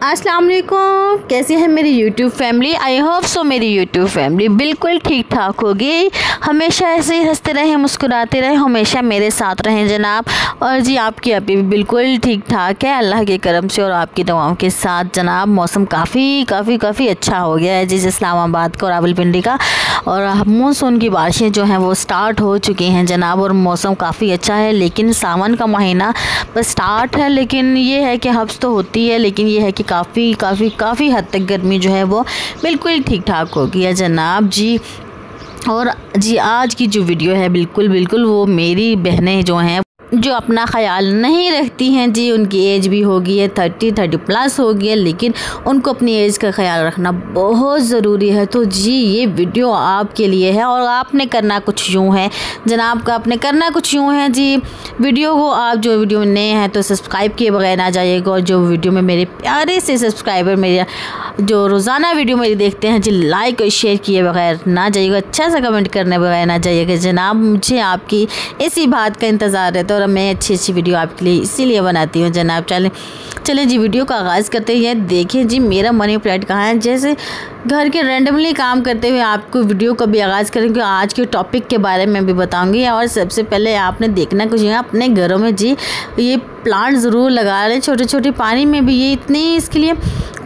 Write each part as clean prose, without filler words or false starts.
अस्सलाम वालेकुम, कैसी है मेरी YouTube family. I hope so मेरी यूट्यूब फैमिली बिल्कुल ठीक ठाक होगी। हमेशा ऐसे ही हंसते रहें, मुस्कुराते रहें, हमेशा मेरे साथ रहें जनाब। और जी आपकी अभी भी बिल्कुल ठीक ठाक है अल्लाह के करम से और आपकी दुआओं के साथ जनाब। मौसम काफ़ी अच्छा हो गया है जी इस्लामाबाद का और रावलपिंडी का। और मानसून की बारिशें जो हैं वो स्टार्ट हो चुकी हैं जनाब और मौसम काफ़ी अच्छा है। लेकिन सावन का महीना बस स्टार्ट है, लेकिन ये है कि हब्स तो होती है, लेकिन ये है कि काफ़ी हद तक गर्मी जो है वो बिल्कुल ठीक ठाक हो गई है जनाब जी। और जी आज की जो वीडियो है बिल्कुल वो मेरी बहनें जो हैं जो अपना ख्याल नहीं रखती हैं जी, उनकी एज भी हो गई है 30 प्लस हो गई है, लेकिन उनको अपनी एज का ख्याल रखना बहुत ज़रूरी है। तो जी ये वीडियो आपके लिए है और आपने करना कुछ यूँ है जनाब का, आपने करना कुछ यूँ है जी। वीडियो को आप जो वीडियो में नए हैं तो सब्सक्राइब किए बगैर ना जाइएगा, और जो वीडियो में मेरे प्यारे से सब्सक्राइबर मेरे जो रोज़ाना वीडियो मेरी देखते हैं जी लाइक और शेयर किए बगैर ना जाइएगा, अच्छा सा कमेंट करने बगैर ना जाइएगा जनाब। मुझे आपकी इसी बात का इंतज़ार रहता है और मैं अच्छी वीडियो आपके लिए इसीलिए बनाती हूँ जनाब। चलें जी वीडियो का आगाज़ करते हैं। देखें जी मेरा मनी प्लांट कहाँ है। जैसे घर के रैंडमली काम करते हुए आपको वीडियो का भी आगाज़ करेंगे, आज के टॉपिक के बारे में भी बताऊंगी। और सबसे पहले आपने देखना कुछ है अपने घरों में जी ये प्लांट ज़रूर लगा लें, छोटे छोटे पानी में भी। ये इतनी इसके लिए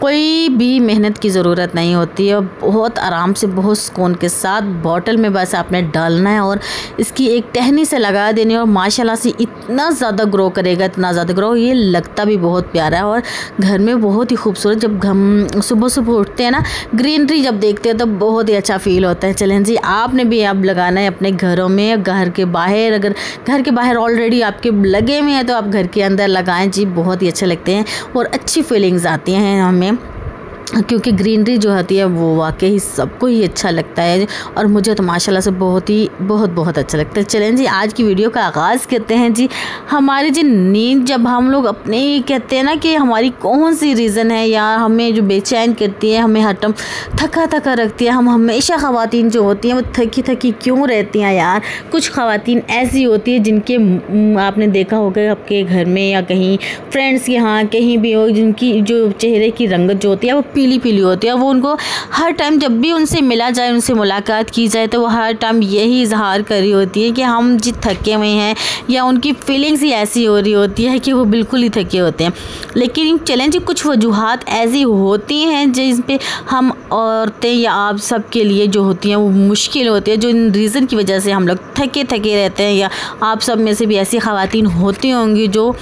कोई भी मेहनत की ज़रूरत नहीं होती है, बहुत आराम से बहुत सुकून के साथ बॉटल में बस आपने डालना है और इसकी एक टहनी से लगा देनी है और माशाल्लाह से इतना ज़्यादा ग्रो करेगा, इतना ज़्यादा ग्रो। ये लगता भी बहुत प्यारा है और घर में बहुत ही खूबसूरत। जब हम सुबह उठते हैं ना, ग्रीनरी जब देखते हैं तो बहुत ही अच्छा फील होता है। चलें जी आपने भी अब लगाना है अपने घरों में, घर के बाहर। अगर घर के बाहर ऑलरेडी आपके लगे हुए हैं तो आप घर के अंदर लगाएं जी, बहुत ही अच्छे लगते हैं और अच्छी फीलिंग्स आती हैं हमें, क्योंकि ग्रीनरी जो होती है वो वाकई सबको ही अच्छा लगता है और मुझे तो माशाल्लाह से बहुत अच्छा लगता है। चलें जी आज की वीडियो का आगाज़ करते हैं जी। हमारी जी नींद, जब हम लोग अपने कहते हैं ना कि हमारी कौन सी रीज़न है या हमें जो बेचैन करती है, हमें हर टाइम थका रखती है, हम हमेशा ख़वातीन जो होती हैं वो थकी क्यों रहती हैं यार। कुछ ख़वातीन ऐसी होती है जिनके आपने देखा होगा आपके घर में या कहीं फ्रेंड्स के यहाँ कहीं भी हो, जिनकी जो चेहरे की रंगत जो होती है वो पीली होती है। वो उनको हर टाइम जब भी उनसे मिला जाए, उनसे मुलाकात की जाए तो वो हर टाइम यही इजहार कर रही होती है कि हम जी थके हुए हैं, या उनकी फीलिंग्स ही ऐसी हो रही होती है कि वो बिल्कुल ही थके होते हैं। लेकिन चलें जी कुछ वजूहात ऐसी होती हैं जिस पे हम औरतें या आप सब के लिए जो होती हैं वो मुश्किल होती है, जो इन रीज़न की वजह से हम लोग थके रहते हैं, या आप सब में से भी ऐसी ख़वातीन होती होंगी जो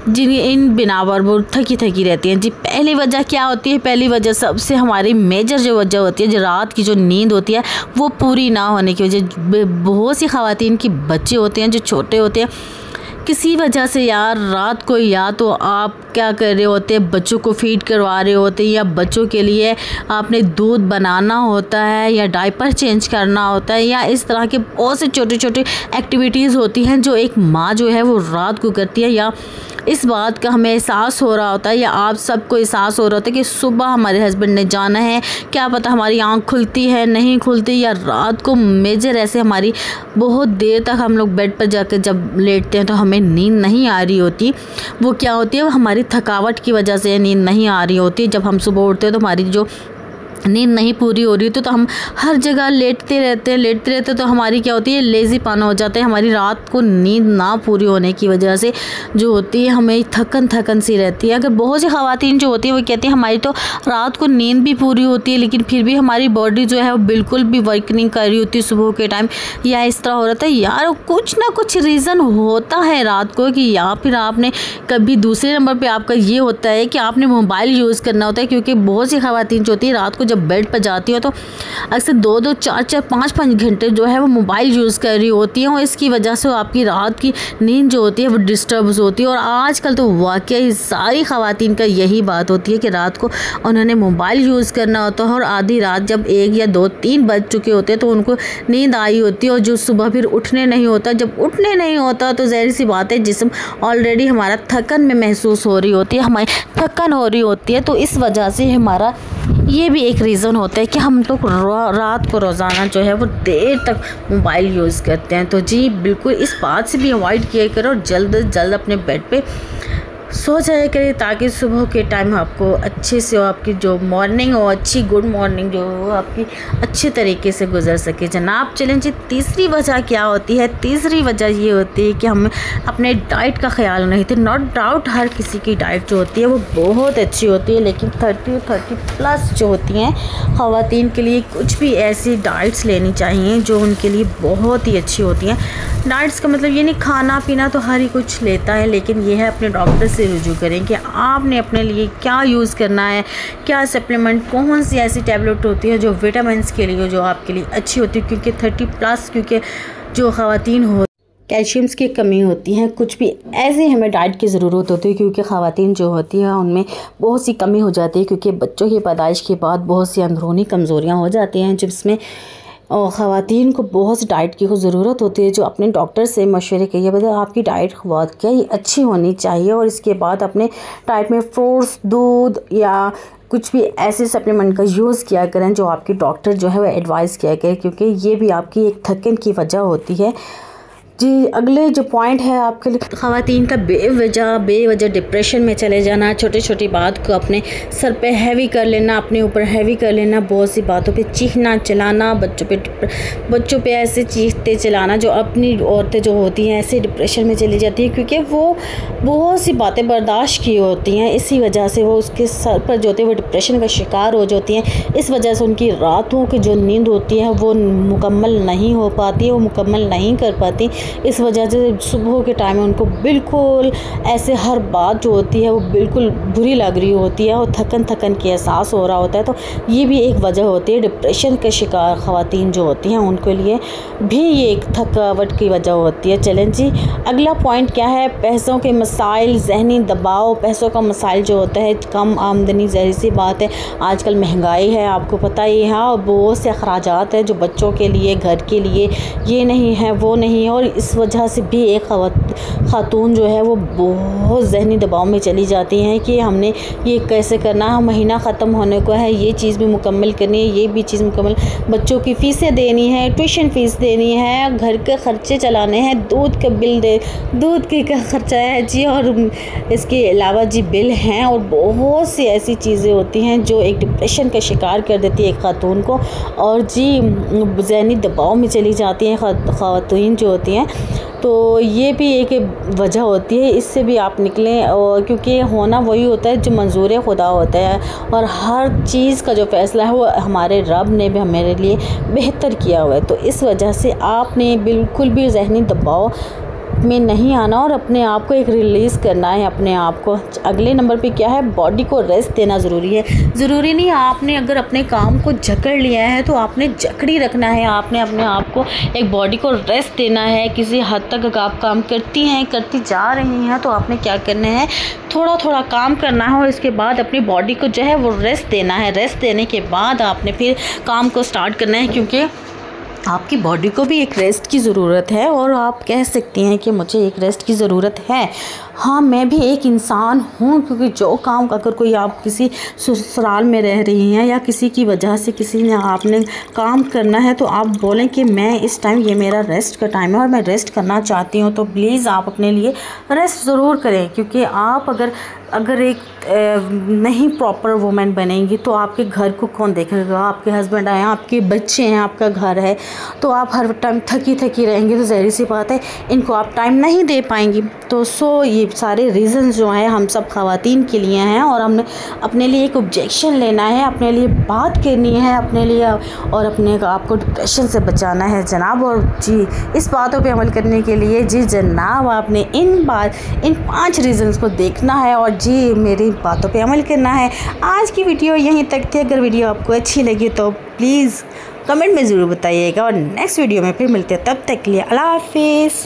जिन इन बिनावर वो थकी रहती हैं जी। पहली वजह क्या होती है? पहली वजह सबसे हमारी मेजर जो वजह होती है, जो रात की जो नींद होती है वो पूरी ना होने की वजह। बहुत सी ख़वातीन की बच्चे होते हैं जो छोटे होते हैं, किसी वजह से यार रात को या तो आप क्या कर रहे होते हैं, बच्चों को फीड करवा रहे होते हैं, या बच्चों के लिए आपने दूध बनाना होता है या डायपर चेंज करना होता है, या इस तरह के बहुत से छोटे एक्टिविटीज़ होती हैं जो एक माँ जो है वो रात को करती है। या इस बात का हमें एहसास हो रहा होता है या आप सबको एहसास हो रहा होता है कि सुबह हमारे हस्बैंड ने जाना है, क्या पता हमारी आँख खुलती है नहीं खुलती, या रात को मेजर ऐसे हमारी बहुत देर तक हम लोग बेड पर जाकर जब लेटते हैं तो हमें नींद नहीं आ रही होती। वो क्या होती है, वो हमारी थकावट की वजह से नींद नहीं आ रही होती। जब हम सुबह उठते हैं तो हमारी जो नींद नहीं पूरी हो रही तो हम हर जगह लेटते रहते तो हमारी क्या होती है, लेज़ी पाना हो जाता है। हमारी रात को नींद ना पूरी होने की वजह से जो होती है हमें थकन सी रहती है। अगर बहुत सी ख़वातीन जो होती है वो कहती है हमारी तो रात को नींद भी पूरी होती है, लेकिन फिर भी हमारी बॉडी जो है वो बिल्कुल भी वर्क नहीं कर रही होती सुबह के टाइम, या इस तरह हो रहा था यार। कुछ ना कुछ रीज़न होता है रात को, कि या फिर आपने कभी दूसरे नंबर पर आपका ये होता है कि आपने मोबाइल यूज़ करना होता है, क्योंकि बहुत सी ख़वातीन जो होती है रात को जब बेड पर जाती हो तो अक्सर 2-2, 4-4, 5-5 घंटे जो है वो मोबाइल यूज़ कर रही होती हैं, और इसकी वजह से आपकी रात की नींद जो होती है वो डिस्टर्ब होती है। और आजकल तो वाकई सारी ख़वातीन का यही बात होती है कि रात को उन्होंने मोबाइल यूज़ करना होता है और आधी रात जब 1 या 2-3 बज चुके होते हैं तो उनको नींद आई होती है, और जो सुबह फिर उठने नहीं होता। जब उठने नहीं होता तो ज़ाहिर सी बात है जिस्म ऑलरेडी हमारा थकन में महसूस हो रही होती है, हमारी थकन हो रही होती है। तो इस वजह से हमारा ये भी एक रीज़न होता है कि हम लोग रात को रोज़ाना जो है वो देर तक मोबाइल यूज़ करते हैं। तो जी बिल्कुल इस बात से भी अवॉइड किया करो, जल्द अपने बेड पे सो जाया करें ताकि सुबह के टाइम आपको अच्छे से आपकी जो मॉर्निंग हो, अच्छी गुड मॉर्निंग जो हो आपकी अच्छे तरीके से गुजर सके जनाब। चलें जी, तीसरी वजह क्या होती है? तीसरी वजह ये होती है कि हम अपने डाइट का ख्याल नहीं थे। नॉट डाउट हर किसी की डाइट जो होती है वो बहुत अच्छी होती है, लेकिन 30+ जो होती हैं ख़वातीन के लिए कुछ भी ऐसी डाइट्स लेनी चाहिए जो उनके लिए बहुत ही अच्छी होती हैं। डाइट्स का मतलब ये नहीं खाना पीना तो हर ही कुछ लेता है, लेकिन ये है अपने डॉक्टर से रुजू करें कि आपने अपने लिए क्या यूज़ करना है, क्या सप्लीमेंट, कौन सी ऐसी टैबलेट होती है जो विटामिन्स के लिए जो आपके लिए अच्छी होती है। क्योंकि 30+ क्योंकि जो ख़वातीन हो कैल्शियम्स की कमी होती है, कुछ भी ऐसी हमें डाइट की ज़रूरत होती है क्योंकि ख़वातीन जो होती है उनमें बहुत सी कमी हो जाती है क्योंकि बच्चों की पैदाइश के बाद बहुत सी अंदरूनी कमज़ोरियाँ हो जाती हैं जिसमें और ख़वातीन को बहुत सी डाइट की ज़रूरत होती है। जो अपने डॉक्टर से मशवरे करिए, मतलब आपकी डाइट वाकई अच्छी होनी चाहिए और इसके बाद अपने डाइट में फ्रूट्स, दूध या कुछ भी ऐसे सप्लीमेंट का यूज़ किया करें जो आपकी डॉक्टर जो है वो एडवाइस किया करें, क्योंकि ये भी आपकी एक थकन की वजह होती है। जी, अगले जो पॉइंट है आपके लिए, ख़वातीन का बेवजह डिप्रेशन में चले जाना, छोटी छोटी बात को अपने सर पे हैवी कर लेना, अपने ऊपर हैवी कर लेना, बहुत सी बातों पे चीखना चिल्लाना, बच्चों पे ऐसे चीखते चिल्लाना, जो अपनी औरतें जो होती हैं ऐसे डिप्रेशन में चली जाती हैं क्योंकि वो बहुत सी बातें बर्दाश्त की होती हैं। इसी वजह से वो उसके सर पर जो होते हैं वो डिप्रेशन का शिकार हो जाती हैं। इस वजह से उनकी रातों की जो नींद होती है वो मुकम्मल नहीं हो पाती, वो मुकम्मल नहीं कर पाती। इस वजह से सुबह के टाइम में उनको बिल्कुल ऐसे हर बात जो होती है वो बिल्कुल बुरी लग रही होती है और थकन के एहसास हो रहा होता है। तो ये भी एक वजह होती है, डिप्रेशन के शिकार ख़वातीन जो होती हैं उनके लिए भी ये एक थकावट की वजह होती है। चलें जी, अगला पॉइंट क्या है? पैसों के मसाइल, जहनी दबाव। पैसों का मसाइल जो होता है, कम आमदनी, ज़ाहिर सी बात है आजकल महंगाई है, आपको पता ही है, और बहुत से अखराजात हैं जो बच्चों के लिए, घर के लिए, ये नहीं है वो नहीं है, और इस वजह से भी एक खातून जो है वो बहुत ज़हनी दबाव में चली जाती हैं कि हमने ये कैसे करना है, महीना ख़त्म होने को है, ये चीज़ भी मुकम्मल करनी है, ये भी चीज़ मुकम्मल, बच्चों की फ़ीसें देनी है, ट्यूशन फ़ीस देनी है, घर के ख़र्चे चलाने हैं, दूध का बिल दूध के का ख़र्चा है जी, और इसके अलावा जी बिल हैं, और बहुत सी ऐसी चीज़ें होती हैं जो एक डिप्रेशन का शिकार कर देती है एक खातून को, और जी ज़हनी दबाव में चली जाती हैं ख़वातीन जो होती हैं। तो ये भी एक वजह होती है, इससे भी आप निकलें, और क्योंकि होना वही होता है जो मंजूर खुदा होता है, और हर चीज़ का जो फ़ैसला है वो हमारे रब ने भी हमारे लिए बेहतर किया हुआ है। तो इस वजह से आपने बिल्कुल भी ज़हनी दबाव में नहीं आना और अपने आप को एक रिलीज़ करना है अपने आप को। अगले नंबर पे क्या है? बॉडी को रेस्ट देना ज़रूरी है। ज़रूरी नहीं आपने अगर अपने काम को जकड़ लिया है तो आपने जकड़ी रखना है, आपने अपने आप को एक बॉडी को रेस्ट देना है। किसी हद तक अगर आप काम करती जा रही हैं तो आपने क्या करना है, थोड़ा थोड़ा काम करना है और इसके बाद अपनी बॉडी को जो है वो रेस्ट देना है। रेस्ट देने के बाद आपने फिर काम को स्टार्ट करना है, क्योंकि आपकी बॉडी को भी एक रेस्ट की ज़रूरत है। और आप कह सकती हैं कि मुझे एक रेस्ट की ज़रूरत है, हाँ मैं भी एक इंसान हूँ, क्योंकि जो काम अगर कोई आप किसी ससुराल में रह रही हैं या किसी की वजह से किसी ने आपने काम करना है तो आप बोलें कि मैं इस टाइम ये मेरा रेस्ट का टाइम है और मैं रेस्ट करना चाहती हूँ, तो प्लीज़ आप अपने लिए रेस्ट ज़रूर करें। क्योंकि आप अगर एक नहीं प्रॉपर वुमेन बनेंगी तो आपके घर को कौन देखेगा? आपके हस्बैंड आए, आपके बच्चे हैं, आपका घर है, तो आप हर टाइम थकी रहेंगी तो ज़ाहिर सी बात है इनको आप टाइम नहीं दे पाएंगी। तो ये सारे रीज़न जो हैं हम सब ख़वातीन के लिए हैं, और हमने अपने लिए एक ऑब्जेक्शन लेना है, अपने लिए बात करनी है अपने लिए, और अपने आप को डिप्रेशन से बचाना है जनाब। और जी इस बातों पे अमल करने के लिए जी जनाब आपने इन 5 रीज़न्स को देखना है और जी मेरी बातों पे अमल करना है। आज की वीडियो यहीं तक थी। अगर वीडियो आपको अच्छी लगी तो प्लीज़ कमेंट में ज़रूर बताइएगा, और नेक्स्ट वीडियो में फिर मिलते हैं। तब तक के लिए अल्लाह हाफिज़।